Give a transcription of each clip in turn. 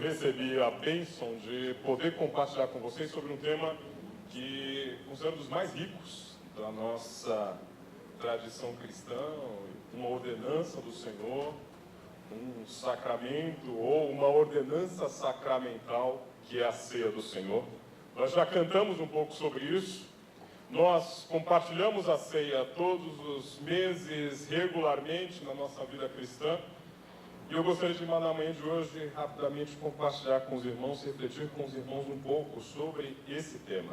recebi a bênção de poder compartilhar com vocês sobre um tema que considero dos mais ricos da nossa tradição cristã, uma ordenança do Senhor, um sacramento ou uma ordenança sacramental que é a ceia do Senhor. Nós já cantamos um pouco sobre isso. Nós compartilhamos a ceia todos os meses, regularmente, na nossa vida cristã. E eu gostaria de, na manhã de hoje, rapidamente compartilhar com os irmãos, refletir com os irmãos um pouco sobre esse tema.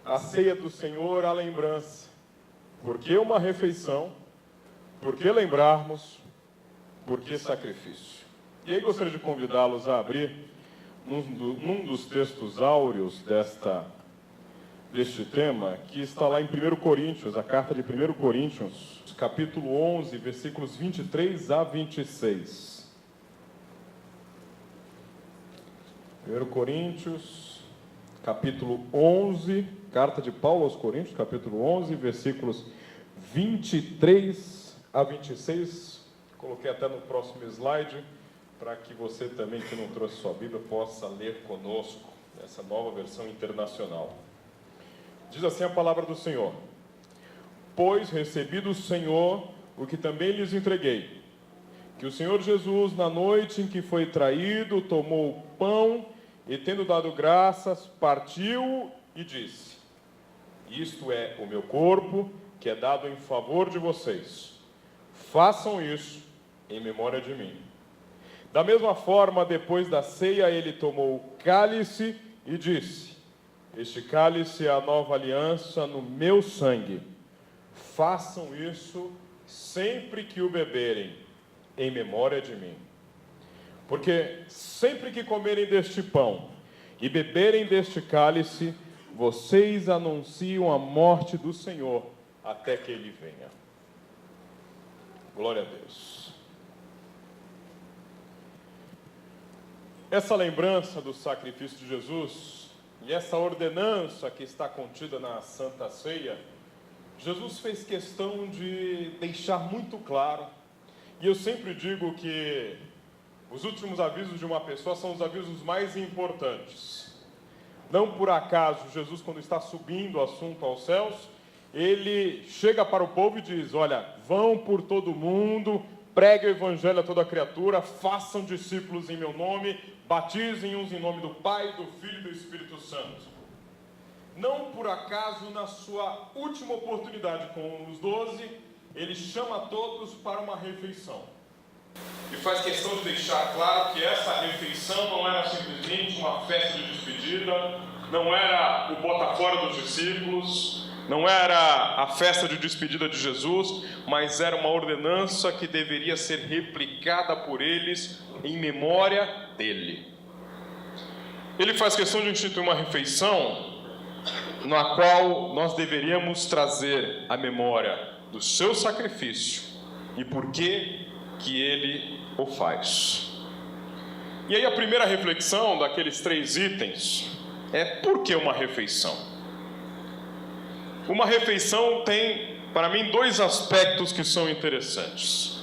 A ceia do Senhor, a lembrança. Por que uma refeição? Por que lembrarmos? Por que sacrifício? E aí gostaria de convidá-los a abrir num dos textos áureos deste tema, que está lá em 1 Coríntios, a carta de 1 Coríntios, capítulo 11, versículos 23 a 26. 1 Coríntios, capítulo 11, carta de Paulo aos Coríntios, capítulo 11, versículos 23 a 26. Coloquei até no próximo slide, para que você também, que não trouxe sua Bíblia, possa ler conosco essa nova versão internacional. Diz assim a palavra do Senhor: Pois recebi do Senhor o que também lhes entreguei, que o Senhor Jesus, na noite em que foi traído, tomou o pão e, tendo dado graças, partiu e disse: Isto é o meu corpo, que é dado em favor de vocês. Façam isso em memória de mim. Da mesma forma, depois da ceia, ele tomou o cálice e disse: Este cálice é a nova aliança no meu sangue. Façam isso sempre que o beberem, em memória de mim. Porque sempre que comerem deste pão e beberem deste cálice, vocês anunciam a morte do Senhor até que ele venha. Glória a Deus. Essa lembrança do sacrifício de Jesus e essa ordenança que está contida na Santa Ceia, Jesus fez questão de deixar muito claro. E eu sempre digo que os últimos avisos de uma pessoa são os avisos mais importantes. Não por acaso, Jesus, quando está subindo o assunto aos céus, ele chega para o povo e diz: olha, vão por todo mundo, preguem o evangelho a toda criatura, façam discípulos em meu nome, batizem uns em nome do Pai, do Filho e do Espírito Santo. Não por acaso, na sua última oportunidade com os 12, ele chama todos para uma refeição. E faz questão de deixar claro que essa refeição não era simplesmente uma festa de despedida, não era o bota fora dos discípulos, não era a festa de despedida de Jesus, mas era uma ordenança que deveria ser replicada por eles em memória dele. Ele faz questão de instituir uma refeição na qual nós deveríamos trazer a memória do seu sacrifício e por que ele o faz. E aí a primeira reflexão daqueles 3 itens é: por que uma refeição? Uma refeição tem, para mim, 2 aspectos que são interessantes.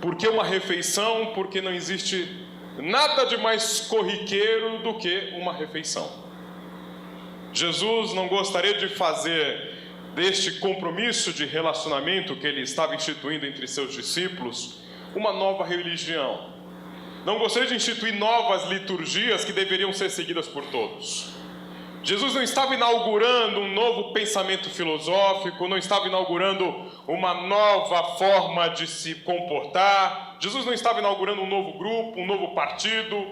Por que uma refeição? Porque não existe nada de mais corriqueiro do que uma refeição. Jesus não gostaria de fazer deste compromisso de relacionamento que ele estava instituindo entre seus discípulos uma nova religião. Não gostaria de instituir novas liturgias que deveriam ser seguidas por todos. Jesus não estava inaugurando um novo pensamento filosófico, não estava inaugurando uma nova forma de se comportar. Jesus não estava inaugurando um novo grupo, um novo partido,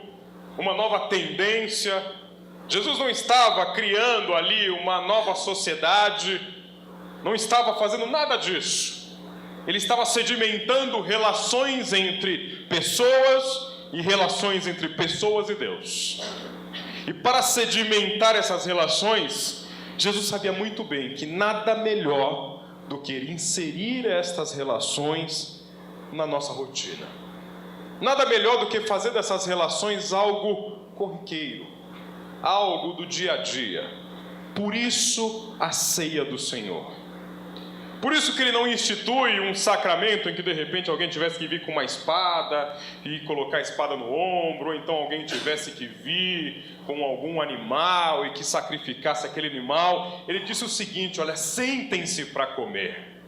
uma nova tendência. Jesus não estava criando ali uma nova sociedade, não estava fazendo nada disso. Ele estava sedimentando relações entre pessoas e relações entre pessoas e Deus. E para sedimentar essas relações, Jesus sabia muito bem que nada melhor do que inserir estas relações na nossa rotina. Nada melhor do que fazer dessas relações algo corriqueiro, algo do dia a dia. Por isso, a ceia do Senhor. Por isso que ele não institui um sacramento em que de repente alguém tivesse que vir com uma espada e colocar a espada no ombro, ou então alguém tivesse que vir com algum animal e que sacrificasse aquele animal. Ele disse o seguinte: olha, sentem-se para comer.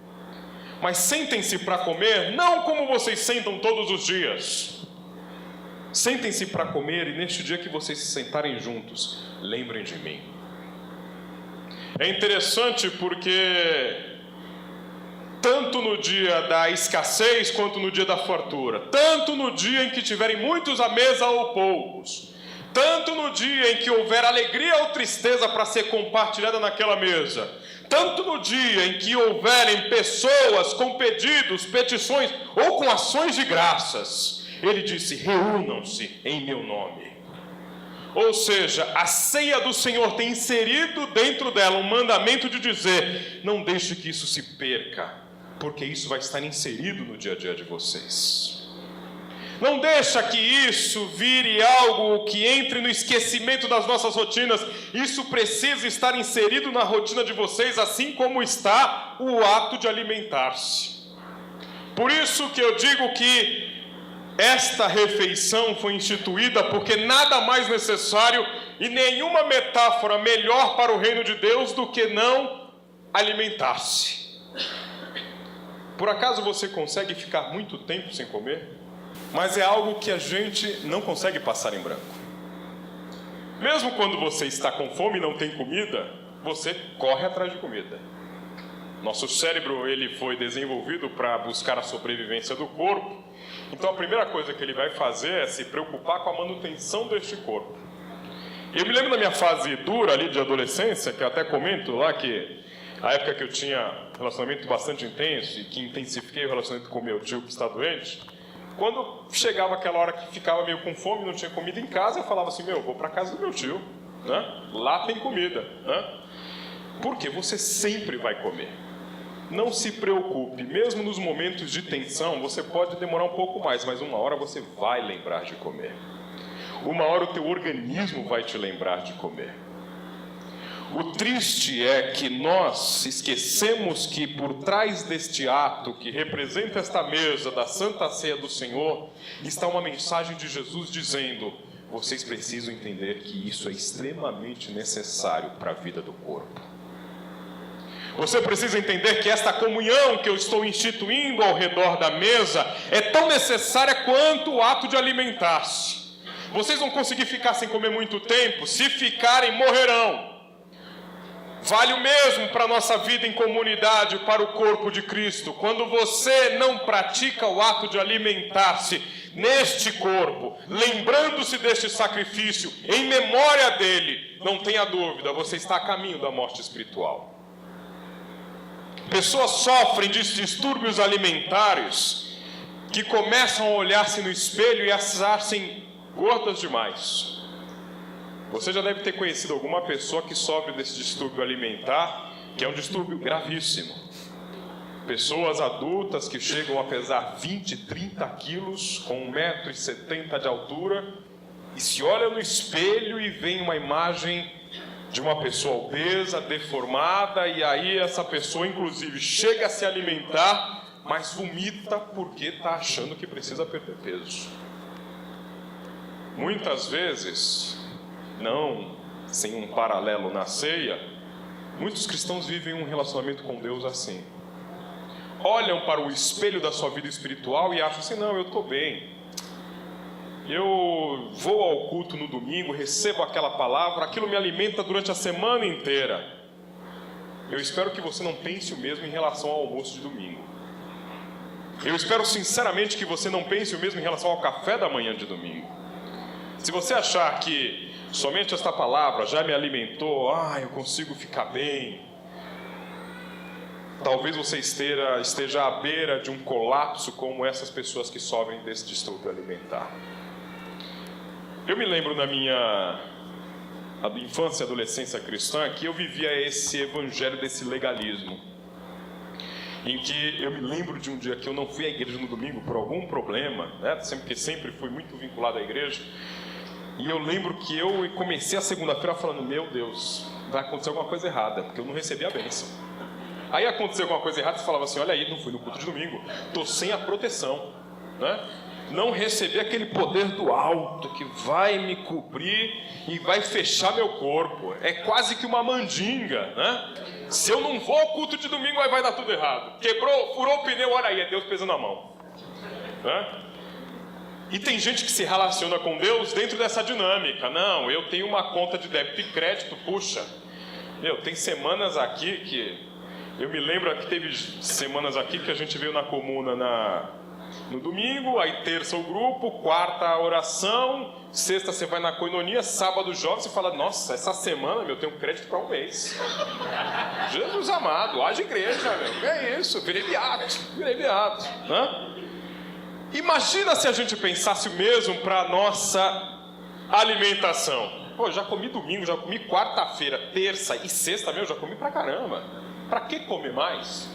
Mas sentem-se para comer não como vocês sentam todos os dias. Sentem-se para comer, e neste dia que vocês se sentarem juntos, lembrem de mim. É interessante porque tanto no dia da escassez quanto no dia da fartura, tanto no dia em que tiverem muitos à mesa ou poucos, tanto no dia em que houver alegria ou tristeza para ser compartilhada naquela mesa, tanto no dia em que houverem pessoas com pedidos, petições ou com ações de graças, ele disse: reúnam-se em meu nome. Ou seja, a ceia do Senhor tem inserido dentro dela um mandamento de dizer: não deixe que isso se perca, porque isso vai estar inserido no dia a dia de vocês. Não deixa que isso vire algo que entre no esquecimento das nossas rotinas. Isso precisa estar inserido na rotina de vocês, assim como está o ato de alimentar-se. Por isso que eu digo que esta refeição foi instituída porque nada mais necessário e nenhuma metáfora melhor para o reino de Deus do que não alimentar-se. Por acaso você consegue ficar muito tempo sem comer? Mas é algo que a gente não consegue passar em branco. Mesmo quando você está com fome e não tem comida, você corre atrás de comida. Nosso cérebro ele foi desenvolvido para buscar a sobrevivência do corpo. Então a primeira coisa que ele vai fazer é se preocupar com a manutenção deste corpo. Eu me lembro da minha fase dura ali de adolescência, que eu até comento lá que a época que eu tinha um relacionamento bastante intenso e que intensifiquei o relacionamento com meu tio que está doente, quando chegava aquela hora que ficava meio com fome, não tinha comida em casa, eu falava assim: vou para casa do meu tio, né? Lá tem comida, né? Porque você sempre vai comer. Não se preocupe, mesmo nos momentos de tensão, você pode demorar um pouco mais, mas uma hora você vai lembrar de comer. Uma hora o teu organismo vai te lembrar de comer. O triste é que nós esquecemos que por trás deste ato que representa esta mesa da Santa Ceia do Senhor, está uma mensagem de Jesus dizendo: vocês precisam entender que isso é extremamente necessário para a vida do corpo. Você precisa entender que esta comunhão que eu estou instituindo ao redor da mesa é tão necessária quanto o ato de alimentar-se. Vocês vão conseguir ficar sem comer muito tempo, se ficarem, morrerão. Vale o mesmo para a nossa vida em comunidade, para o corpo de Cristo. Quando você não pratica o ato de alimentar-se neste corpo, lembrando-se deste sacrifício, em memória dele, não tenha dúvida, você está a caminho da morte espiritual. Pessoas sofrem de distúrbios alimentares que começam a olhar-se no espelho e achar-se gordas demais. Você já deve ter conhecido alguma pessoa que sofre desse distúrbio alimentar, que é um distúrbio gravíssimo. Pessoas adultas que chegam a pesar 20, 30 quilos, com 1,70 m de altura, e se olham no espelho e veem uma imagem de uma pessoa obesa, deformada, e aí essa pessoa inclusive chega a se alimentar, mas vomita porque está achando que precisa perder peso. Muitas vezes, não sem um paralelo na ceia, muitos cristãos vivem um relacionamento com Deus assim. Olham para o espelho da sua vida espiritual e acham assim: não, eu estou bem. Eu vou ao culto no domingo, recebo aquela palavra, aquilo me alimenta durante a semana inteira. Eu espero que você não pense o mesmo em relação ao almoço de domingo. Eu espero sinceramente que você não pense o mesmo em relação ao café da manhã de domingo. Se você achar que somente esta palavra já me alimentou, eu consigo ficar bem, talvez você esteja à beira de um colapso como essas pessoas que sofrem desse distúrbio alimentar. Eu me lembro na minha infância e adolescência cristã que eu vivia esse evangelho desse legalismo, em que eu me lembro de um dia que eu não fui à igreja no domingo por algum problema, né? Porque sempre fui muito vinculado à igreja, e eu lembro que eu comecei a segunda-feira falando: meu Deus, vai acontecer alguma coisa errada, porque eu não recebi a bênção. Aí aconteceu alguma coisa errada, você falava assim, olha aí, não fui no culto de domingo, estou sem a proteção, né? Não recebi aquele poder do alto que vai me cobrir e vai fechar meu corpo. É quase que uma mandinga, né? Se eu não vou ao culto de domingo, aí vai dar tudo errado. Quebrou, furou o pneu, olha aí, é Deus pesando a mão, né? E tem gente que se relaciona com Deus dentro dessa dinâmica. Não, eu tenho uma conta de débito e crédito, puxa, tem semanas aqui que... Eu me lembro que teve semanas aqui que a gente veio na comuna no domingo, aí terça o grupo, quarta a oração, sexta você vai na coinonia, sábado jovem, você fala, nossa, essa semana, eu tenho crédito para um mês. Jesus amado, haja igreja, é isso, virei beato, né? Imagina se a gente pensasse o mesmo para a nossa alimentação. Pô, já comi domingo, já comi quarta-feira, terça e sexta, já comi pra caramba. Para que comer mais?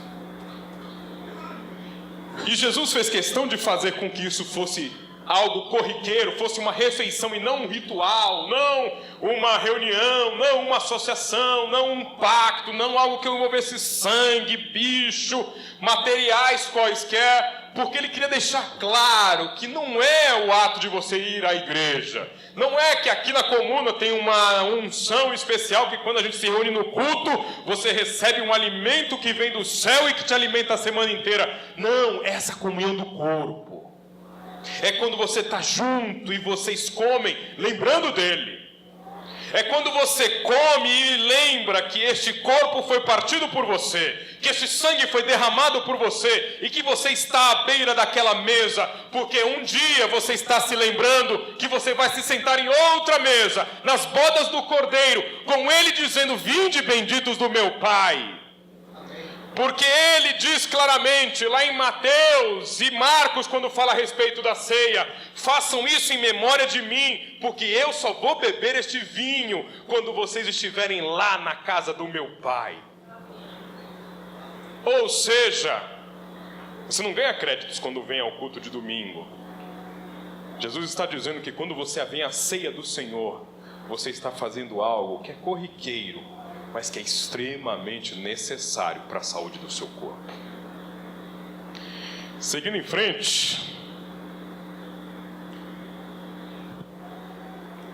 E Jesus fez questão de fazer com que isso fosse algo corriqueiro, fosse uma refeição e não um ritual, não uma reunião, não uma associação, não um pacto, não algo que envolvesse sangue, bicho, materiais quaisquer, porque ele queria deixar claro que não é o ato de você ir à igreja, não é que aqui na comuna tem uma unção especial que quando a gente se reúne no culto, você recebe um alimento que vem do céu e que te alimenta a semana inteira. Não, é essa comunhão do corpo. É quando você está junto e vocês comem, lembrando dele. É quando você come e lembra que este corpo foi partido por você, que este sangue foi derramado por você e que você está à beira daquela mesa, porque um dia você está se lembrando que você vai se sentar em outra mesa, nas bodas do Cordeiro, com ele dizendo, vinde benditos do meu Pai. Porque ele diz claramente, lá em Mateus e Marcos, quando fala a respeito da ceia, façam isso em memória de mim, porque eu só vou beber este vinho quando vocês estiverem lá na casa do meu Pai. Ou seja, você não ganha créditos quando vem ao culto de domingo. Jesus está dizendo que quando você vem à ceia do Senhor, você está fazendo algo que é corriqueiro, mas que é extremamente necessário para a saúde do seu corpo. Seguindo em frente,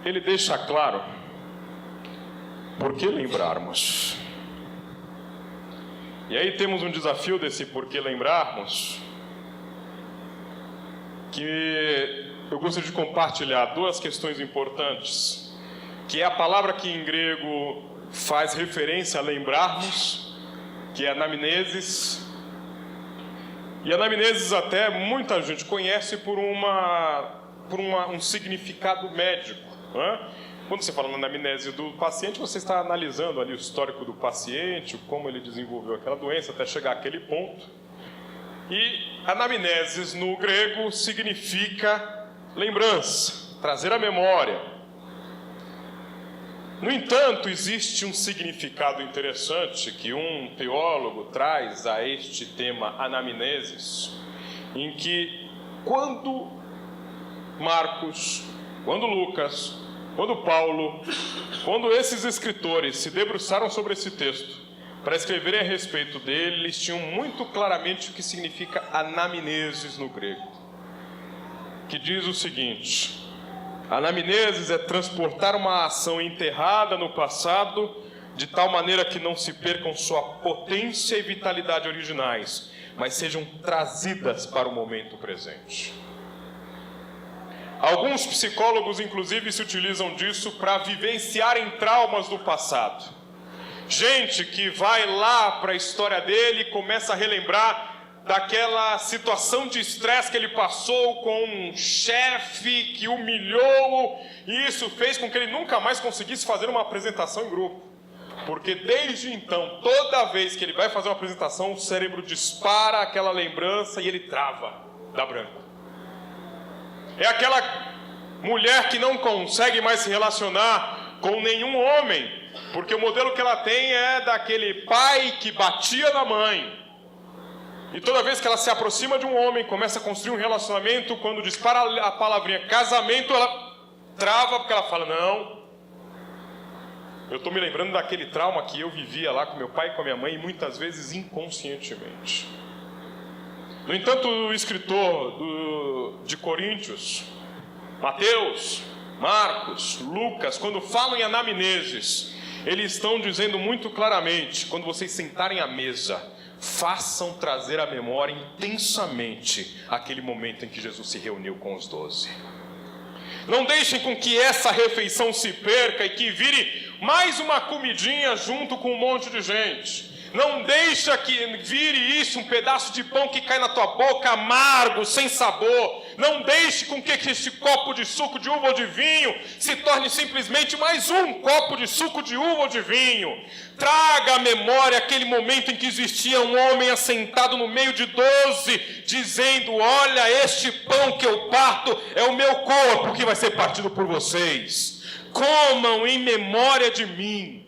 ele deixa claro por que lembrarmos. E aí temos um desafio desse por que lembrarmos, que eu gostaria de compartilhar duas questões importantes, que é a palavra que em grego faz referência a lembrarmos, que é anamnesis. E anamnesis até muita gente conhece por um significado médico, né? Quando você fala na anamnese do paciente, você está analisando ali o histórico do paciente, como ele desenvolveu aquela doença até chegar àquele ponto. E anamnesis no grego significa lembrança, trazer à memória. No entanto, existe um significado interessante que um teólogo traz a este tema anamnesis, em que quando Marcos, quando Lucas, quando Paulo, quando esses escritores se debruçaram sobre esse texto para escreverem a respeito dele, eles tinham muito claramente o que significa anamnesis no grego, que diz o seguinte: anamnesis é transportar uma ação enterrada no passado de tal maneira que não se percam sua potência e vitalidade originais, mas sejam trazidas para o momento presente. Alguns psicólogos, inclusive, se utilizam disso para vivenciarem traumas do passado. Gente que vai lá para a história dele e começa a relembrar daquela situação de estresse que ele passou com um chefe que humilhou, e isso fez com que ele nunca mais conseguisse fazer uma apresentação em grupo. Porque desde então, toda vez que ele vai fazer uma apresentação, o cérebro dispara aquela lembrança e ele trava, dá branco. É aquela mulher que não consegue mais se relacionar com nenhum homem, porque o modelo que ela tem é daquele pai que batia na mãe. E toda vez que ela se aproxima de um homem, começa a construir um relacionamento, quando dispara a palavrinha casamento, ela trava, porque ela fala, não, Eu estou me lembrando daquele trauma que eu vivia lá com meu pai e com a minha mãe, e muitas vezes inconscientemente. No entanto, o escritor de Coríntios, Mateus, Marcos, Lucas, quando falam em anamneses, eles estão dizendo muito claramente: quando vocês sentarem à mesa, façam trazer à memória intensamente aquele momento em que Jesus se reuniu com os 12. Não deixem com que essa refeição se perca e que vire mais uma comidinha junto com um monte de gente. Não deixa que vire isso um pedaço de pão que cai na tua boca amargo, sem sabor. Não deixe com que este copo de suco de uva ou de vinho se torne simplesmente mais um copo de suco de uva ou de vinho. Traga à memória aquele momento em que existia um homem assentado no meio de 12, dizendo: olha, este pão que eu parto é o meu corpo que vai ser partido por vocês. Comam em memória de mim.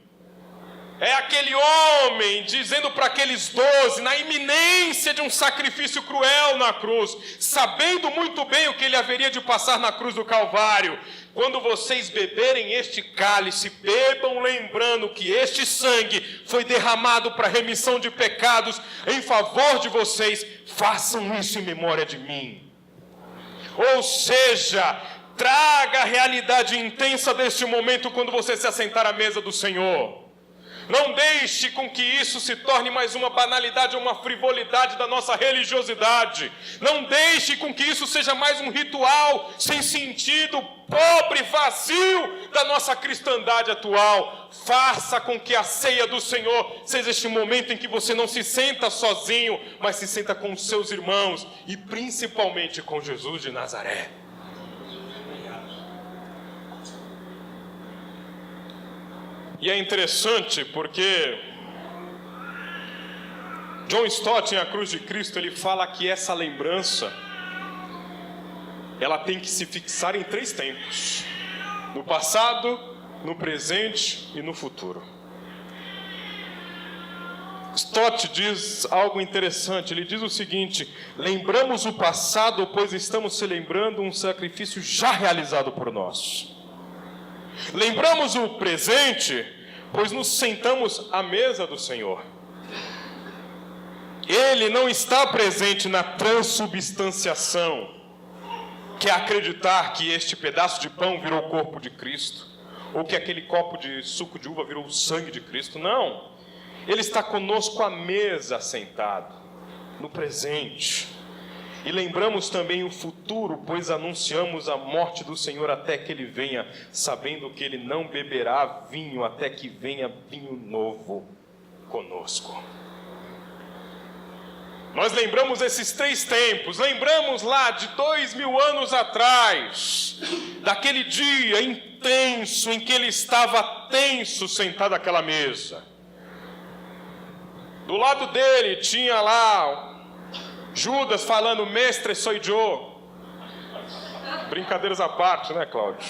É aquele homem dizendo para aqueles 12, na iminência de um sacrifício cruel na cruz, sabendo muito bem o que ele haveria de passar na cruz do Calvário: quando vocês beberem este cálice, bebam lembrando que este sangue foi derramado para remissão de pecados em favor de vocês. Façam isso em memória de mim. Ou seja, traga a realidade intensa deste momento quando você se assentar à mesa do Senhor. Não deixe com que isso se torne mais uma banalidade ou uma frivolidade da nossa religiosidade. Não deixe com que isso seja mais um ritual sem sentido, pobre, vazio da nossa cristandade atual. Faça com que a ceia do Senhor seja este momento em que você não se senta sozinho, mas se senta com os seus irmãos e principalmente com Jesus de Nazaré. E é interessante porque John Stott, em A Cruz de Cristo, ele fala que essa lembrança, ela tem que se fixar em 3 tempos: no passado, no presente e no futuro. Stott diz algo interessante, ele diz o seguinte: lembramos o passado, pois estamos celebrando um sacrifício já realizado por nós. Lembramos o presente, pois nos sentamos à mesa do Senhor. Ele não está presente na transubstanciação, que é acreditar que este pedaço de pão virou o corpo de Cristo, ou que aquele copo de suco de uva virou o sangue de Cristo. Não. Ele está conosco à mesa, sentado, no presente. E lembramos também o futuro, pois anunciamos a morte do Senhor até que Ele venha, sabendo que Ele não beberá vinho até que venha vinho novo conosco. Nós lembramos esses 3 tempos, lembramos lá de 2000 anos atrás, daquele dia intenso em que Ele estava tenso sentado àquela mesa. Do lado dele tinha lá Judas falando: mestre, sou eu. Brincadeiras à parte, né, Cláudio?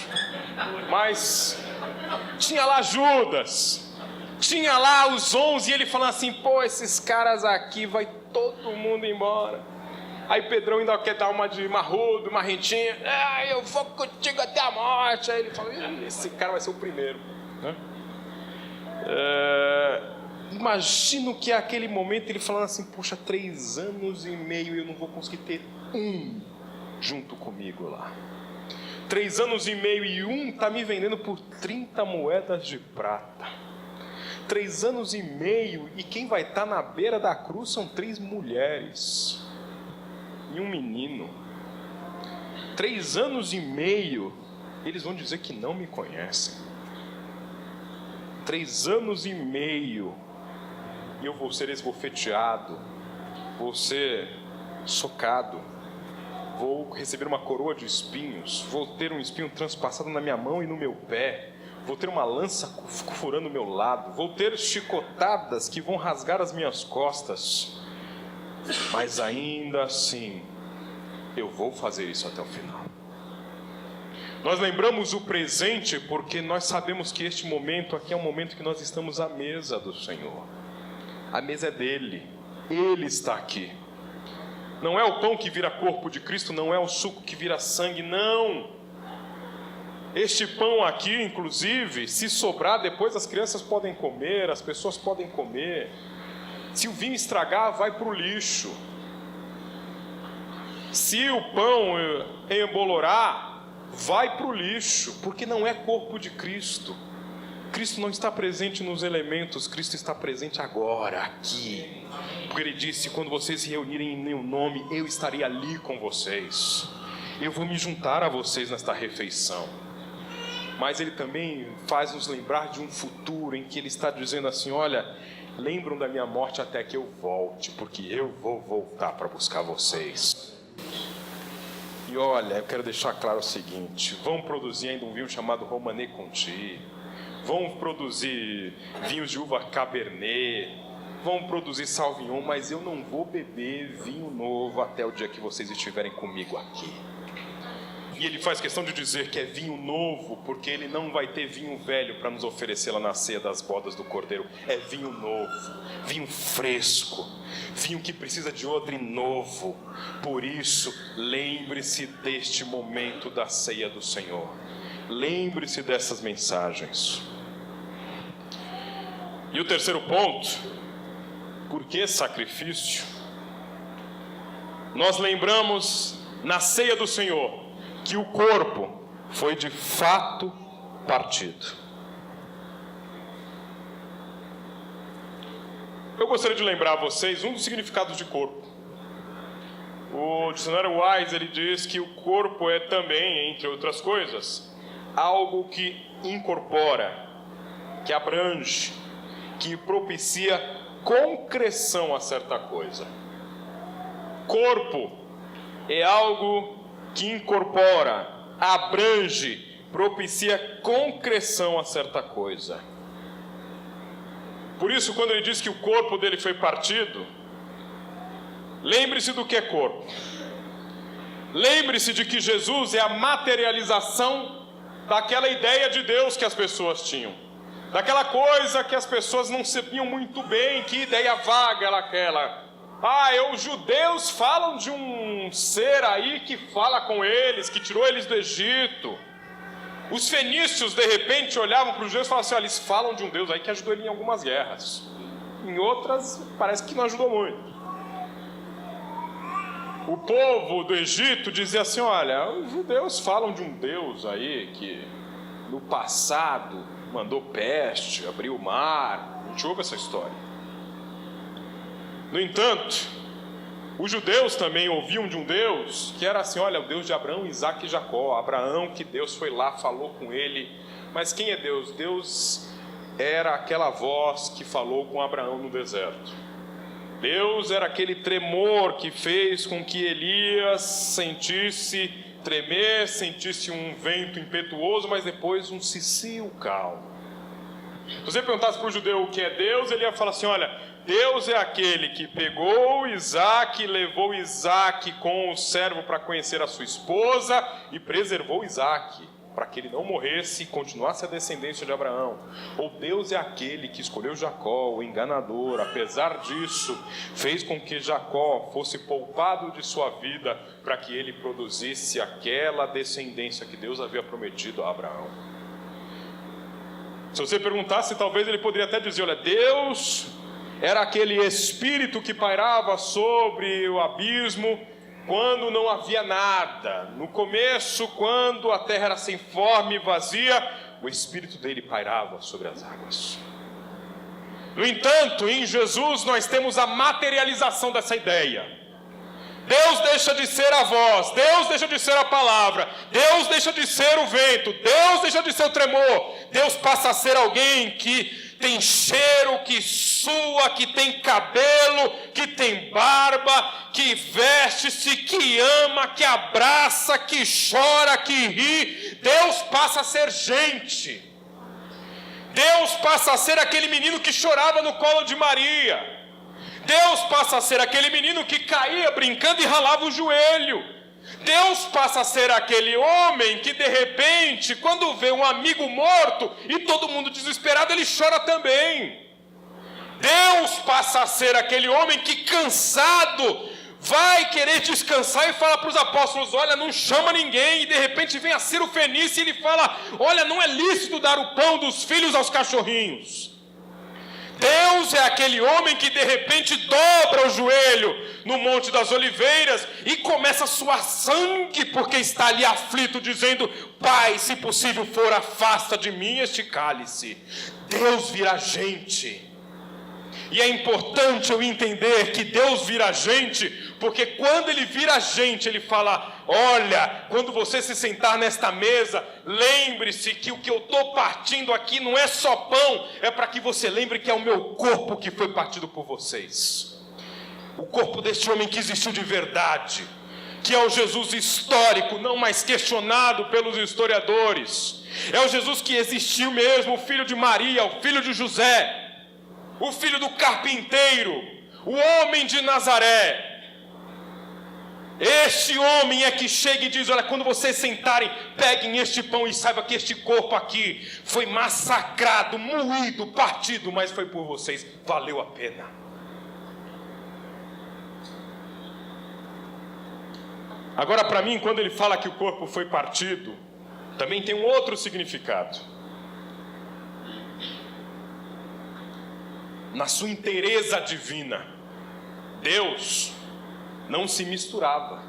Mas tinha lá Judas, tinha lá os 11, e ele falando assim: pô, esses caras aqui, vai todo mundo embora. Aí Pedrão ainda quer dar uma de marrudo, marrentinha: eu vou contigo até a morte. Aí ele fala: esse cara vai ser o primeiro, né? Imagino que é aquele momento ele falando assim: poxa, 3 anos e meio eu não vou conseguir ter um junto comigo lá. 3 anos e meio e um está me vendendo por 30 moedas de prata. 3 anos e meio e quem vai estar na beira da cruz são 3 mulheres e um menino. 3 anos e meio eles vão dizer que não me conhecem. 3 anos e meio e eu vou ser esbofeteado, vou ser socado, vou receber uma coroa de espinhos, vou ter um espinho transpassado na minha mão e no meu pé, vou ter uma lança furando o meu lado, vou ter chicotadas que vão rasgar as minhas costas, mas ainda assim eu vou fazer isso até o final. Nós lembramos o presente porque nós sabemos que este momento aqui é um momento que nós estamos à mesa do Senhor. A mesa é dele, ele está aqui. Não é o pão que vira corpo de Cristo, não é o suco que vira sangue, não. Este pão aqui, inclusive, se sobrar, depois as crianças podem comer, as pessoas podem comer. Se o vinho estragar, vai para o lixo. Se o pão embolorar, vai para o lixo, porque não é corpo de Cristo. Cristo não está presente nos elementos, Cristo está presente agora, aqui. Porque Ele disse, quando vocês se reunirem em meu nome, eu estarei ali com vocês. Eu vou me juntar a vocês nesta refeição. Mas Ele também faz nos lembrar de um futuro em que Ele está dizendo assim, olha, lembram da minha morte até que eu volte, porque eu vou voltar para buscar vocês. E olha, eu quero deixar claro o seguinte, vão produzir ainda um vinho chamado Romanée Conti, vão produzir vinhos de uva Cabernet, vão produzir Sauvignon, mas eu não vou beber vinho novo até o dia que vocês estiverem comigo aqui. E ele faz questão de dizer que é vinho novo, porque ele não vai ter vinho velho para nos oferecer lá na ceia das bodas do Cordeiro. É vinho novo, vinho fresco, vinho que precisa de odre novo. Por isso, lembre-se deste momento da ceia do Senhor. Lembre-se dessas mensagens. E o terceiro ponto, por que sacrifício? Nós lembramos na ceia do Senhor que o corpo foi de fato partido. Eu gostaria de lembrar a vocês um dos significados de corpo. O dicionário Wise, ele diz que o corpo é também, entre outras coisas, algo que incorpora, que abrange, que propicia concreção a certa coisa. Corpo é algo que incorpora, abrange, propicia concreção a certa coisa. Por isso, quando ele diz que o corpo dele foi partido, lembre-se do que é corpo. Lembre-se de que Jesus é a materialização daquela ideia de Deus que as pessoas tinham. Daquela coisa que as pessoas não sabiam muito bem, que ideia vaga era aquela. Os judeus falam de um ser aí que fala com eles, que tirou eles do Egito. Os fenícios, de repente, olhavam para os judeus e falavam assim, olha, eles falam de um Deus aí que ajudou ele em algumas guerras. Em outras, parece que não ajudou muito. O povo do Egito dizia assim, olha, os judeus falam de um Deus aí que no passado mandou peste, abriu o mar. A gente ouve essa história. No entanto, os judeus também ouviam de um Deus que era assim, olha, o Deus de Abraão, Isaque e Jacó. Abraão, que Deus foi lá, falou com ele. Mas quem é Deus? Deus era aquela voz que falou com Abraão no deserto. Deus era aquele tremor que fez com que Elias sentisse tremer, sentisse um vento impetuoso, mas depois um cicio calmo. Se você perguntasse para o judeu o que é Deus, ele ia falar assim, olha, Deus é aquele que pegou Isaque, levou Isaque com o servo para conhecer a sua esposa e preservou Isaque, para que ele não morresse e continuasse a descendência de Abraão. Ou Deus é aquele que escolheu Jacó, o enganador, apesar disso, fez com que Jacó fosse poupado de sua vida para que ele produzisse aquela descendência que Deus havia prometido a Abraão. Se você perguntasse, talvez ele poderia até dizer, olha, Deus era aquele espírito que pairava sobre o abismo quando não havia nada. No começo, quando a terra era sem forma e vazia, o espírito dele pairava sobre as águas. No entanto, em Jesus nós temos a materialização dessa ideia. Deus deixa de ser a voz, Deus deixa de ser a palavra, Deus deixa de ser o vento, Deus deixa de ser o tremor. Deus passa a ser alguém que tem cheiro, que sua, que tem cabelo, que tem barba, que veste-se, que ama, que abraça, que chora, que ri. Deus passa a ser gente. Deus passa a ser aquele menino que chorava no colo de Maria. Deus passa a ser aquele menino que caía brincando e ralava o joelho. Deus passa a ser aquele homem que de repente, quando vê um amigo morto e todo mundo desesperado, ele chora também. Deus passa a ser aquele homem que cansado vai querer descansar e fala para os apóstolos: olha, não chama ninguém. E de repente vem a Ciro Fenício e ele fala: olha, não é lícito dar o pão dos filhos aos cachorrinhos. Deus é aquele homem que de repente dobra o joelho no Monte das Oliveiras e começa a suar sangue, porque está ali aflito, dizendo: Pai, se possível for, afasta de mim este cálice. Deus vira gente. E é importante eu entender que Deus vira gente, porque quando Ele vira gente, Ele fala: olha, quando você se sentar nesta mesa, lembre-se que o que eu estou partindo aqui não é só pão, é para que você lembre que é o meu corpo que foi partido por vocês. O corpo deste homem que existiu de verdade, que é o Jesus histórico, não mais questionado pelos historiadores. É o Jesus que existiu mesmo, o filho de Maria, o filho de José, o filho do carpinteiro, o homem de Nazaré. Este homem é que chega e diz: olha, quando vocês sentarem, peguem este pão e saiba que este corpo aqui foi massacrado, moído, partido, mas foi por vocês, valeu a pena. Agora, para mim, quando ele fala que o corpo foi partido, também tem um outro significado. Na sua inteireza divina, Deus não se misturava,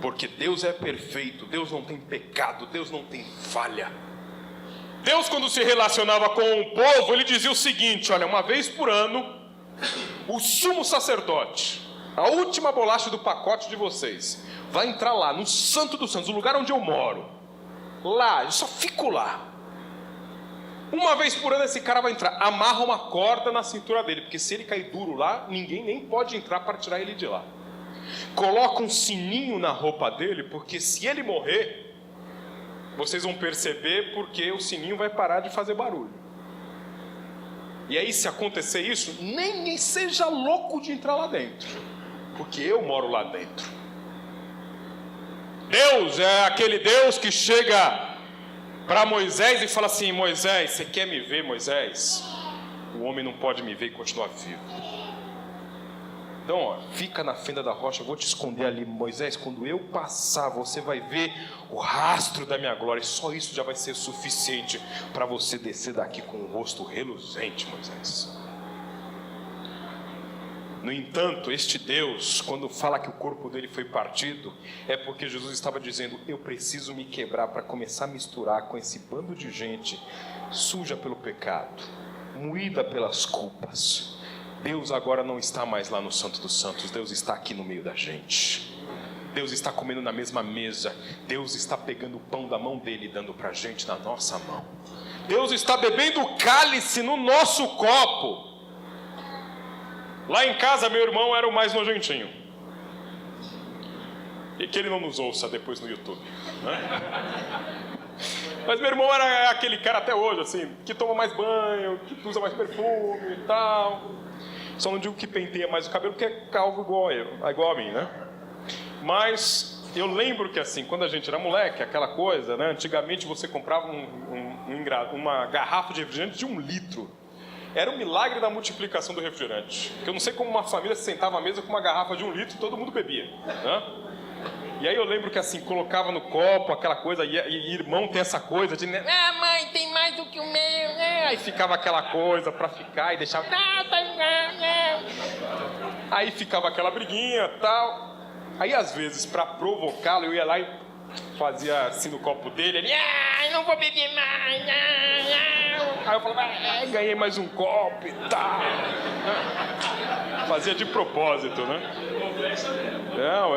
porque Deus é perfeito, Deus não tem pecado, Deus não tem falha. Deus, quando se relacionava com o povo, Ele dizia o seguinte: olha, uma vez por ano, o sumo sacerdote, a última bolacha do pacote de vocês, vai entrar lá no Santo dos Santos, o lugar onde eu moro, lá, eu só fico lá. Uma vez por ano esse cara vai entrar, amarra uma corda na cintura dele, porque se ele cair duro lá, ninguém nem pode entrar para tirar ele de lá. Coloca um sininho na roupa dele, porque se ele morrer, vocês vão perceber, porque o sininho vai parar de fazer barulho. E aí, se acontecer isso, nem seja louco de entrar lá dentro, porque eu moro lá dentro. Deus é aquele Deus que chega para Moisés e fala assim: Moisés, você quer me ver, Moisés? O homem não pode me ver e continuar vivo. Então, ó, fica na fenda da rocha, eu vou te esconder ali, Moisés. Quando eu passar, você vai ver o rastro da minha glória. E só isso já vai ser suficiente para você descer daqui com o rosto reluzente, Moisés. No entanto, este Deus, quando fala que o corpo dele foi partido, é porque Jesus estava dizendo: eu preciso me quebrar para começar a misturar com esse bando de gente suja pelo pecado, moída pelas culpas. Deus agora não está mais lá no Santo dos Santos, Deus está aqui no meio da gente. Deus está comendo na mesma mesa, Deus está pegando o pão da mão dele e dando para a gente na nossa mão. Deus está bebendo o cálice no nosso copo. Lá em casa, meu irmão era o mais nojentinho. E que ele não nos ouça depois no YouTube, né? Mas meu irmão era aquele cara até hoje, assim, que toma mais banho, que usa mais perfume e tal. Só não digo que penteia mais o cabelo, porque é calvo igual a mim, né? Mas eu lembro que, assim, quando a gente era moleque, aquela coisa, né? Antigamente você comprava uma garrafa de refrigerante de 1 litro. Era um milagre da multiplicação do refrigerante. Porque eu não sei como uma família se sentava à mesa com uma garrafa de 1 litro e todo mundo bebia, né? E aí eu lembro que, assim, colocava no copo aquela coisa, e irmão tem essa coisa de: ah, mãe, tem mais do que o meu, né? Aí ficava aquela coisa pra ficar e deixava: não, tá não. Aí ficava aquela briguinha e tal. Aí, às vezes, pra provocá-lo, eu ia lá e fazia assim no copo dele, ele: não vou beber mais, não. Aí eu falava: ganhei mais um copo e tal. Fazia de propósito, né? Não,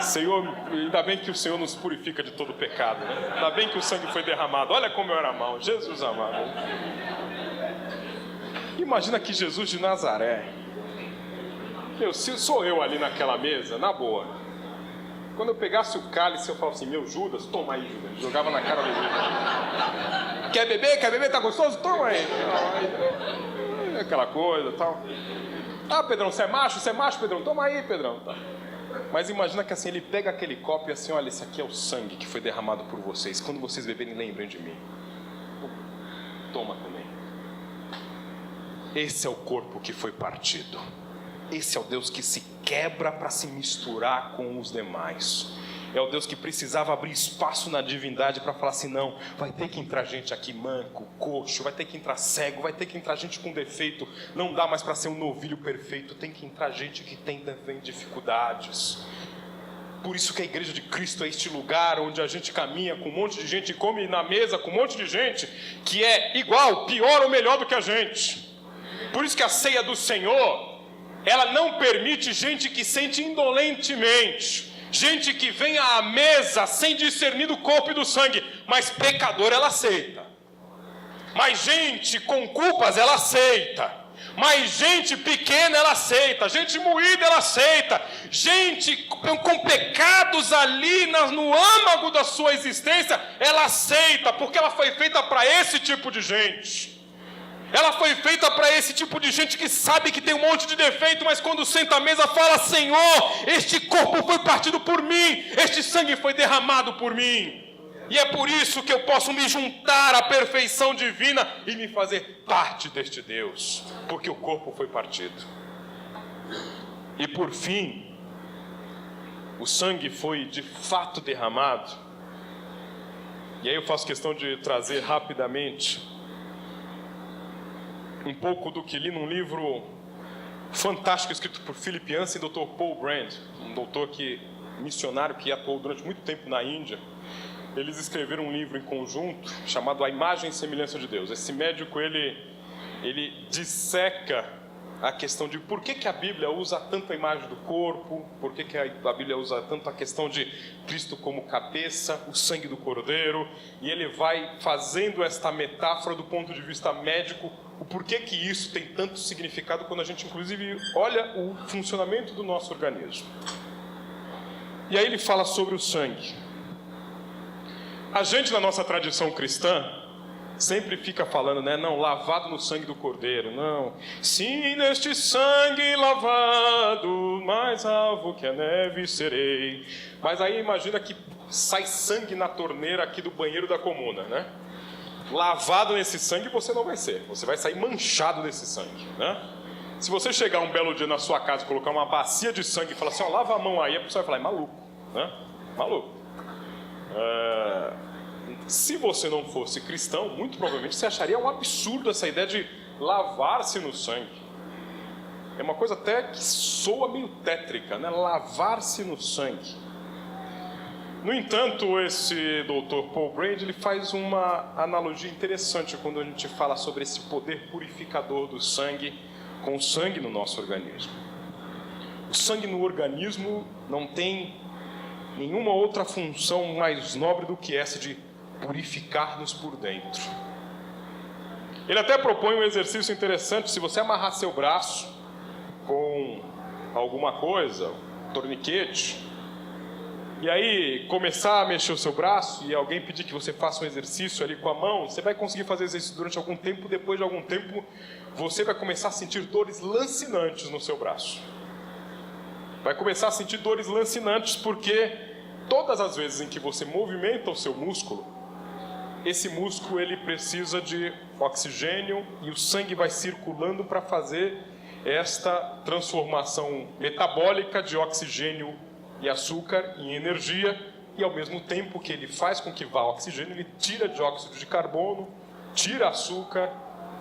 Senhor, ainda bem que o Senhor nos purifica de todo pecado, né? Ainda bem que o sangue foi derramado. Olha como eu era mau, Jesus amado. Imagina que Jesus de Nazaré, se sou eu ali naquela mesa, na boa, quando eu pegasse o cálice, eu falava assim: meu Judas, toma aí, Judas. Jogava na cara do Judas. Quer beber? Quer beber? Tá gostoso? Toma aí. Aquela coisa e tal. Ah, Pedrão, você é macho, Pedrão? Toma aí, Pedrão. Tá. Mas imagina que, assim, ele pega aquele copo e assim: olha, esse aqui é o sangue que foi derramado por vocês. Quando vocês beberem, lembrem de mim. Toma também. Esse é o corpo que foi partido. Esse é o Deus que se quebra para se misturar com os demais. É o Deus que precisava abrir espaço na divindade para falar assim, não, vai ter que entrar gente aqui manco, coxo, vai ter que entrar cego, vai ter que entrar gente com defeito, não dá mais para ser um novilho perfeito, tem que entrar gente que tem também dificuldades. Por isso que a igreja de Cristo é este lugar onde a gente caminha com um monte de gente e come na mesa com um monte de gente que é igual, pior ou melhor do que a gente. Por isso que a ceia do Senhor, ela não permite gente que sente indolentemente, gente que vem à mesa sem discernir do corpo e do sangue, mas pecador ela aceita. Mas gente com culpas ela aceita. Mas gente pequena ela aceita, gente moída ela aceita, gente com pecados ali no âmago da sua existência, ela aceita, porque ela foi feita para esse tipo de gente. Ela foi feita para esse tipo de gente que sabe que tem um monte de defeito, mas quando senta à mesa fala, Senhor, este corpo foi partido por mim, este sangue foi derramado por mim. E é por isso que eu posso me juntar à perfeição divina e me fazer parte deste Deus, porque o corpo foi partido. E por fim, o sangue foi de fato derramado. E aí eu faço questão de trazer rapidamente um pouco do que li num livro fantástico escrito por Philip Yancey e Dr. Paul Brand, um doutor missionário que atuou durante muito tempo na Índia. Eles escreveram um livro em conjunto chamado A Imagem e Semelhança de Deus. Esse médico, ele disseca a questão de por que a Bíblia usa tanto a imagem do corpo, por que a Bíblia usa tanto a questão de Cristo como cabeça, o sangue do cordeiro, e ele vai fazendo esta metáfora do ponto de vista médico, o porquê que isso tem tanto significado quando a gente, inclusive, olha o funcionamento do nosso organismo. E aí ele fala sobre o sangue. A gente, na nossa tradição cristã, sempre fica falando, né? Não, lavado no sangue do cordeiro, não. Sim, neste sangue lavado, mais alvo que a neve serei. Mas aí imagina que sai sangue na torneira aqui do banheiro da comuna, né? Lavado nesse sangue você não vai ser. Você vai sair manchado desse sangue, né? Se você chegar um belo dia na sua casa e colocar uma bacia de sangue e falar assim, ó, lava a mão aí, a pessoa vai falar, é maluco, né? Maluco. Se você não fosse cristão, muito provavelmente você acharia um absurdo essa ideia de lavar-se no sangue. É uma coisa até que soa meio tétrica, né? Lavar-se no sangue. No entanto, esse Dr. Paul Brand, ele faz uma analogia interessante quando a gente fala sobre esse poder purificador do sangue com o sangue no nosso organismo. O sangue no organismo não tem nenhuma outra função mais nobre do que essa de purificar-nos por dentro. Ele até propõe um exercício interessante. Se você amarrar seu braço com alguma coisa, um torniquete, e aí começar a mexer o seu braço e alguém pedir que você faça um exercício ali com a mão, você vai conseguir fazer exercício durante algum tempo. Depois de algum tempo você vai começar a sentir dores lancinantes no seu braço. Vai começar a sentir dores lancinantes porque todas as vezes em que você movimenta o seu músculo, esse músculo ele precisa de oxigênio e o sangue vai circulando para fazer esta transformação metabólica de oxigênio e açúcar em energia, e ao mesmo tempo que ele faz com que vá oxigênio, ele tira dióxido de carbono, tira açúcar,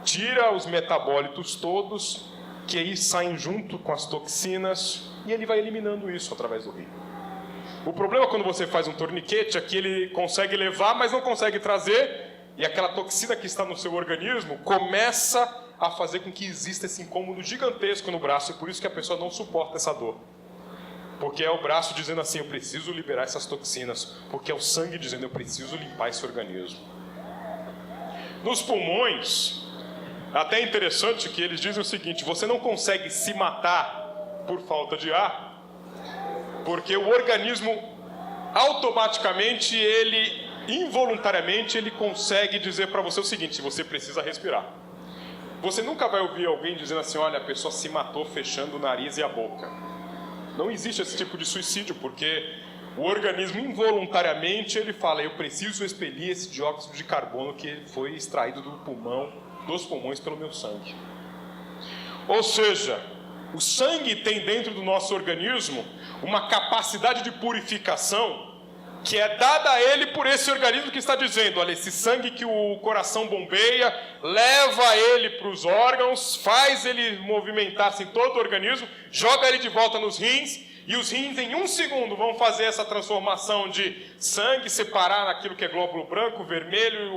tira os metabólitos todos, que aí saem junto com as toxinas, e ele vai eliminando isso através do rim. O problema quando você faz um torniquete é que ele consegue levar, mas não consegue trazer, e aquela toxina que está no seu organismo começa a fazer com que exista esse incômodo gigantesco no braço, e por isso que a pessoa não suporta essa dor. Porque é o braço dizendo assim, eu preciso liberar essas toxinas, porque é o sangue dizendo, eu preciso limpar esse organismo. Nos pulmões, até é interessante que eles dizem o seguinte, você não consegue se matar por falta de ar, porque o organismo automaticamente, involuntariamente, ele consegue dizer para você o seguinte, você precisa respirar. Você nunca vai ouvir alguém dizendo assim, olha, a pessoa se matou fechando o nariz e a boca. Não existe esse tipo de suicídio, porque o organismo involuntariamente, ele fala, eu preciso expelir esse dióxido de carbono que foi extraído dos pulmões pelo meu sangue. Ou seja, O sangue tem dentro do nosso organismo uma capacidade de purificação que é dada a ele por esse organismo que está dizendo: olha, esse sangue que o coração bombeia, leva ele para os órgãos, faz ele movimentar-se em todo o organismo, joga ele de volta nos rins, e os rins em 1 segundo vão fazer essa transformação de sangue, separar naquilo que é glóbulo branco, vermelho,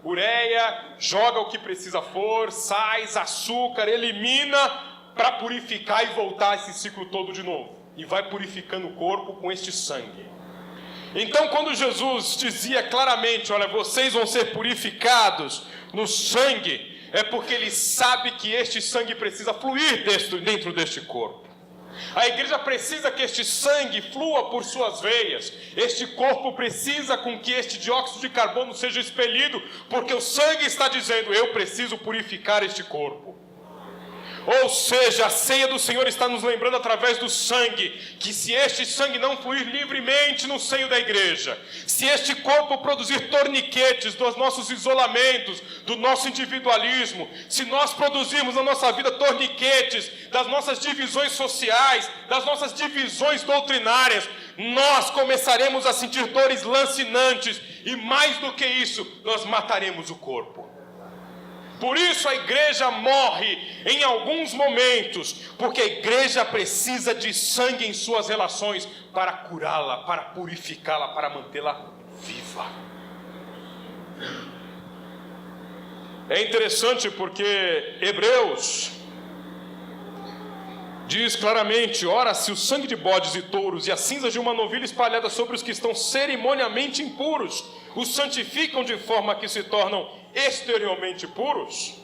ureia, joga o que precisa for, sais, açúcar, elimina para purificar e voltar esse ciclo todo de novo. E vai purificando o corpo com este sangue. Então, quando Jesus dizia claramente: olha, vocês vão ser purificados no sangue, é porque ele sabe que este sangue precisa fluir dentro deste corpo. A igreja precisa que este sangue flua por suas veias. Este corpo precisa com que este dióxido de carbono seja expelido, porque o sangue está dizendo: eu preciso purificar este corpo. Ou seja, a ceia do Senhor está nos lembrando através do sangue, que se este sangue não fluir livremente no seio da igreja, se este corpo produzir torniquetes dos nossos isolamentos, do nosso individualismo, se nós produzirmos na nossa vida torniquetes das nossas divisões sociais, das nossas divisões doutrinárias, nós começaremos a sentir dores lancinantes e, mais do que isso, nós mataremos o corpo. Por isso a igreja morre em alguns momentos, porque a igreja precisa de sangue em suas relações para curá-la, para purificá-la, para mantê-la viva. É interessante porque Hebreus diz claramente: ora, se o sangue de bodes e touros e as cinzas de uma novilha espalhada sobre os que estão cerimonialmente impuros os santificam de forma que se tornam exteriormente puros,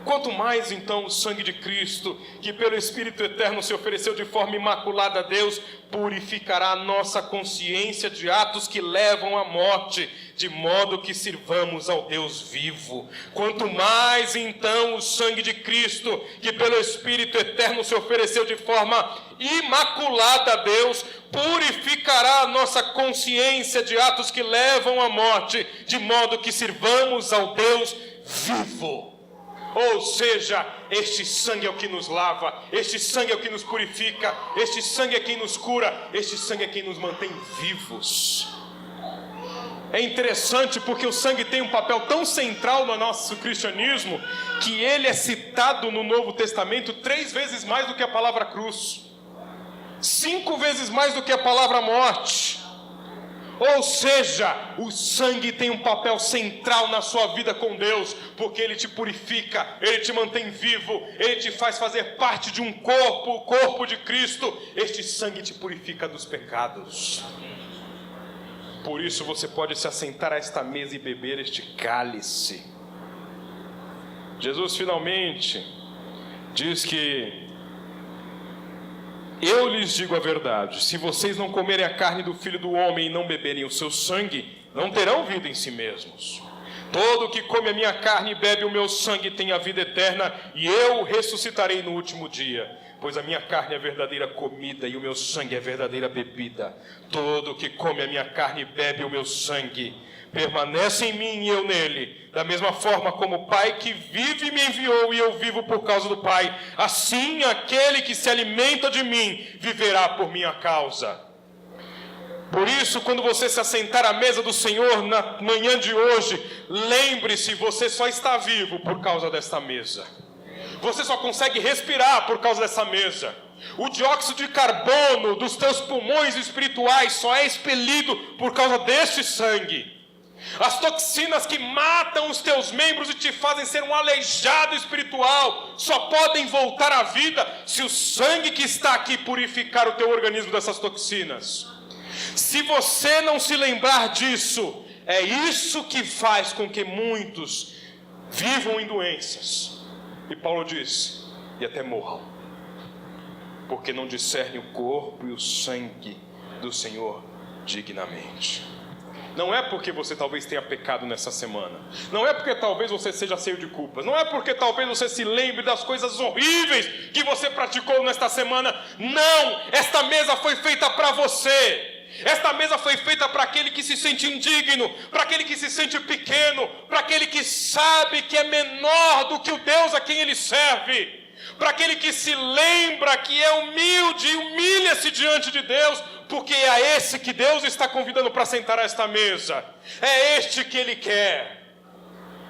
quanto mais então o sangue de Cristo, que pelo Espírito Eterno se ofereceu de forma imaculada a Deus, purificará a nossa consciência de atos que levam à morte, de modo que sirvamos ao Deus vivo. Quanto mais então o sangue de Cristo, que pelo Espírito Eterno se ofereceu de forma imaculada a Deus, purificará a nossa consciência de atos que levam à morte, de modo que sirvamos ao Deus vivo. Ou seja, este sangue é o que nos lava, este sangue é o que nos purifica, este sangue é quem nos cura, este sangue é quem nos mantém vivos. É interessante porque o sangue tem um papel tão central no nosso cristianismo, que ele é citado no Novo Testamento 3 vezes mais do que a palavra cruz, 5 vezes mais do que a palavra morte. Ou seja, o sangue tem um papel central na sua vida com Deus, porque ele te purifica, ele te mantém vivo, ele te faz fazer parte de um corpo, o corpo de Cristo. Este sangue te purifica dos pecados. Por isso você pode se assentar a esta mesa e beber este cálice. Jesus finalmente diz que: eu lhes digo a verdade, se vocês não comerem a carne do Filho do Homem e não beberem o seu sangue, não terão vida em si mesmos. Todo que come a minha carne e bebe o meu sangue tem a vida eterna, e eu ressuscitarei no último dia. Pois a minha carne é verdadeira comida e o meu sangue é verdadeira bebida. Todo que come a minha carne e bebe o meu sangue permanece em mim e eu nele. Da mesma forma como o Pai que vive me enviou e eu vivo por causa do Pai, assim aquele que se alimenta de mim viverá por minha causa. Por isso, quando você se assentar à mesa do Senhor na manhã de hoje, lembre-se, você só está vivo por causa desta mesa. Você só consegue respirar por causa dessa mesa. O dióxido de carbono dos teus pulmões espirituais só é expelido por causa deste sangue. As toxinas que matam os teus membros e te fazem ser um aleijado espiritual só podem voltar à vida se o sangue que está aqui purificar o teu organismo dessas toxinas. Se você não se lembrar disso, é isso que faz com que muitos vivam em doenças. E Paulo diz: e até morram, porque não discernem o corpo e o sangue do Senhor dignamente. Não é porque você talvez tenha pecado nessa semana, não é porque talvez você seja cheio de culpas, não é porque talvez você se lembre das coisas horríveis que você praticou nesta semana. Não, esta mesa foi feita para você. Esta mesa foi feita para aquele que se sente indigno, para aquele que se sente pequeno, para aquele que sabe que é menor do que o Deus a quem ele serve. para aquele que se lembra que é humilde e humilha-se diante de Deus, porque é esse que Deus está convidando para sentar a esta mesa, é este que Ele quer.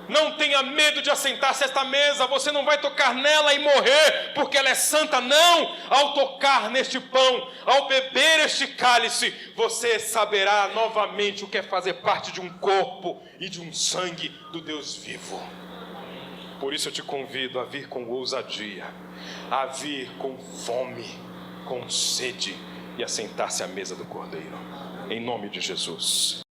Não tenha medo de assentar-se a esta mesa, você não vai tocar nela e morrer, porque ela é santa, não. Ao tocar neste pão, ao beber este cálice, você saberá novamente o que é fazer parte de um corpo e de um sangue do Deus vivo. Por isso eu te convido a vir com ousadia, a vir com fome, com sede e a sentar-se à mesa do Cordeiro, em nome de Jesus.